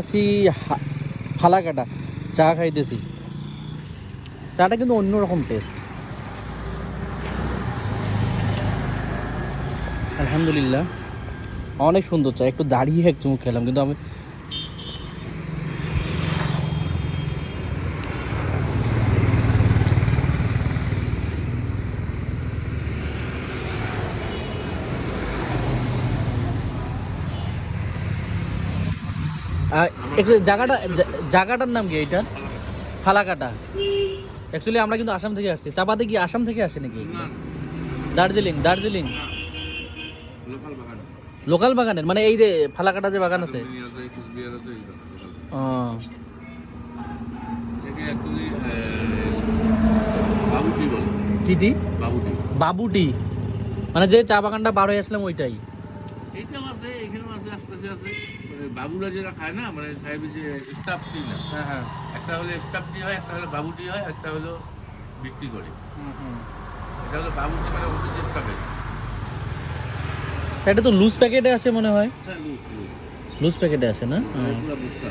আছি ফালাকাটা চা খাইতেছি। চাটা কিন্তু অন্যরকম টেস্ট, আলহামদুলিল্লাহ অনেক সুন্দর চা। একটু দাঁড়িয়ে এক চুমুক খেলাম, কিন্তু আমি জায়গাটার নাম কি এইটার? ফালাকাটা। অ্যাকচুয়ালি আমরা কিন্তু আসাম থেকে আসছি। চাপাতে কি আসাম থেকে আসে নাকি? দার্জিলিং। দার্জিলিং লোকাল বাগানের, মানে এই যে ফালাকাটা যে বাগান আছে। ও টি বাবুটি, মানে যে চা বাগানটা বার হয়ে আসলাম ওইটাই। এইটাও আছে, এখানেও আছে, আশপাশে আছে। মানে বাবুরা যেটা খায় না, মানে সাহেবের যে স্টাফ টি না, হ্যাঁ হ্যাঁ, একটা হলো স্টাফ টি হয়, একটা হলো বাবু টি হয়, একটা হলো বিক্রি করে। এটা হলো বাবু টি, মানে অফিস স্টাফের। এটা তো লুজ প্যাকেটে আসে মনে হয়। হ্যাঁ, লুজ লুজ প্যাকেটে আসে না? পুরো বুঝতে